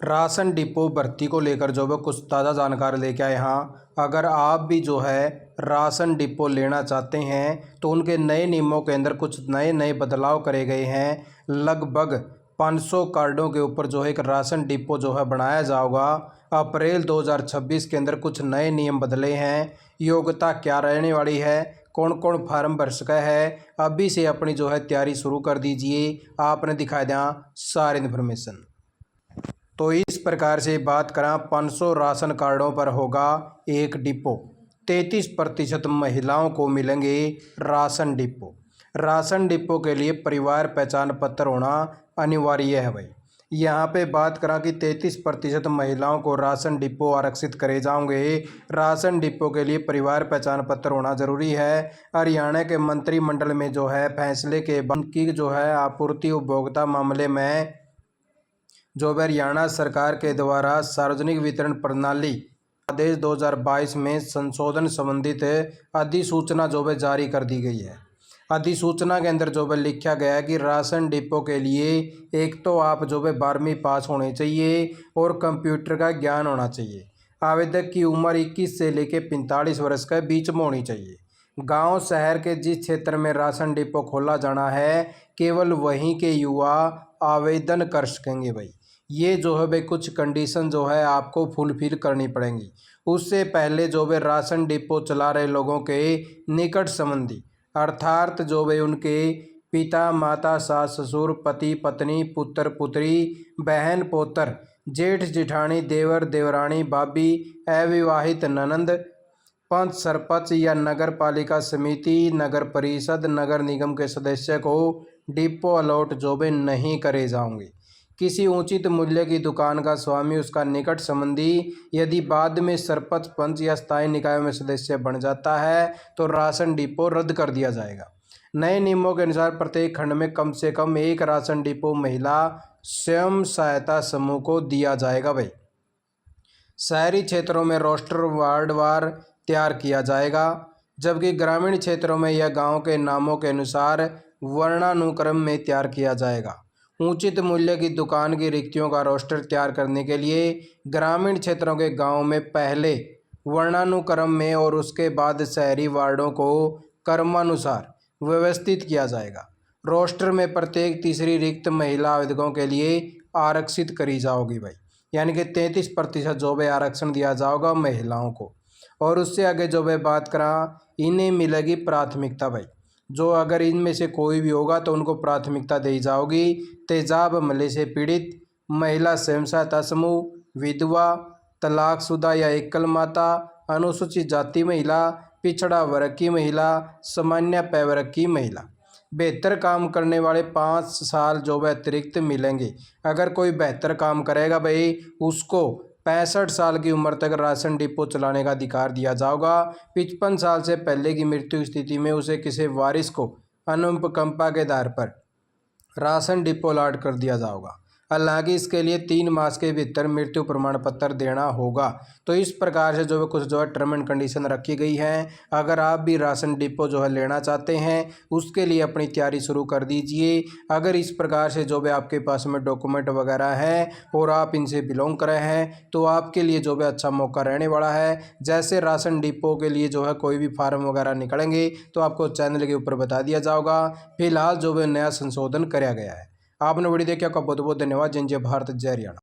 Ration depot भर्ती को लेकर जो है कुछ ताज़ा जानकारी लेके आए। हाँ, अगर आप भी जो है राशन डिपो लेना चाहते हैं तो उनके नए नियमों के अंदर कुछ नए नए बदलाव करे गए हैं। लगभग 500 कार्डों के ऊपर जो है एक राशन डिपो जो है बनाया जाएगा। अप्रैल 2026 के अंदर कुछ नए नियम बदले हैं। योग्यता क्या रहने वाली है, कौन कौन फार्म भर सका है, अभी से अपनी जो है तैयारी शुरू कर दीजिए। आपने दिखा दिया सारी इन्फॉर्मेशन। तो इस प्रकार से बात करें, 500 राशन कार्डों पर होगा एक डिपो। 33% महिलाओं को मिलेंगे राशन डिपो। राशन डिपो के लिए परिवार पहचान पत्र होना अनिवार्य है भाई। यहाँ पे बात करा कि 33% महिलाओं को राशन डिपो आरक्षित करे जाएंगे। राशन डिपो के लिए परिवार पहचान पत्र होना जरूरी है। हरियाणा के मंत्रिमंडल में जो है फैसले के बाद की जो है आपूर्ति उपभोक्ता मामले में जो हरियाणा सरकार के द्वारा सार्वजनिक वितरण प्रणाली आदेश 2022 में संशोधन संबंधित अधिसूचना जो है जारी कर दी गई है। अधिसूचना के अंदर जो है लिखा गया है कि राशन डिपो के लिए एक तो आप जो है 12वीं पास होने चाहिए और कंप्यूटर का ज्ञान होना चाहिए। आवेदक की उम्र 21 से लेकर 45 वर्ष के बीच में होनी चाहिए। गांव शहर के जिस क्षेत्र में राशन डिपो खोला जाना है केवल वहीं के युवा आवेदन कर सकेंगे भाई। ये जो है भाई कुछ कंडीशन जो है आपको फुलफिल करनी पड़ेंगी। उससे पहले जो है राशन डिपो चला रहे लोगों के निकट संबंधी अर्थात जो भाई उनके पिता माता सास ससुर पति पत्नी पुत्र पुत्री बहन पोतर जेठ जिठानी देवर देवरानी भाभी अविवाहित ननंद पंच सरपंच या नगर पालिका समिति नगर परिषद नगर निगम के सदस्य को डिपो अलॉट जो भी नहीं करे जाएंगे। किसी उचित मूल्य की दुकान का स्वामी उसका निकट संबंधी यदि बाद में सरपंच पंच या स्थायी निकाय में सदस्य बन जाता है तो राशन डिपो रद्द कर दिया जाएगा। नए नियमों के अनुसार प्रत्येक खंड में कम से कम एक राशन डिपो महिला स्वयं सहायता समूह को दिया जाएगा भाई। शहरी क्षेत्रों में रोस्टर वार्डवार तैयार किया जाएगा, जबकि ग्रामीण क्षेत्रों में यह गांव के नामों के अनुसार वर्णानुक्रम में तैयार किया जाएगा। उचित मूल्य की दुकान की रिक्तियों का रोस्टर तैयार करने के लिए ग्रामीण क्षेत्रों के गांवों में पहले वर्णानुक्रम में और उसके बाद शहरी वार्डों को क्रमानुसार व्यवस्थित किया जाएगा। रोस्टर में प्रत्येक तीसरी रिक्त महिला आवेदकों के लिए आरक्षित करी जाओगी भाई, यानी कि 33% जो है आरक्षण दिया जाएगा महिलाओं को। और उससे आगे जो है बात करा, इन्हें मिलेगी प्राथमिकता भाई। जो अगर इनमें से कोई भी होगा तो उनको प्राथमिकता दी जाएगी। तेजाब हमले से पीड़ित महिला स्वयं सहायता समूह, विधवा, तलाकशुदा या एकल माता, अनुसूचित जाति महिला, पिछड़ा वर्ग की महिला, सामान्य पैवर्ग की महिला। बेहतर काम करने वाले 5 साल जो है अतिरिक्त मिलेंगे। अगर कोई बेहतर काम करेगा भाई उसको 65 साल की उम्र तक राशन डिपो चलाने का अधिकार दिया जाएगा। 55 साल से पहले की मृत्यु स्थिति में उसे किसी वारिस को अनुकंपा के आधार पर राशन डिपो अलॉट कर दिया जाएगा। हालांकि इसके लिए 3 मास के भीतर मृत्यु प्रमाण पत्र देना होगा। तो इस प्रकार से जो है कुछ जो है टर्म एंड कंडीशन रखी गई है। अगर आप भी राशन डिपो जो है लेना चाहते हैं उसके लिए अपनी तैयारी शुरू कर दीजिए। अगर इस प्रकार से जो है आपके पास में डॉक्यूमेंट वगैरह हैं और आप इनसे बिलोंग कर रहे हैं तो आपके लिए जो है अच्छा मौका रहने वाला है। जैसे राशन डिपो के लिए जो है कोई भी फार्म वगैरह निकलेंगे तो आपको चैनल के ऊपर बता दिया जाएगा। फिलहाल जो है नया संशोधन कराया गया है। आपने वीडियो देखा, आपका बहुत बहुत धन्यवाद। जय भारत जय हरियाणा।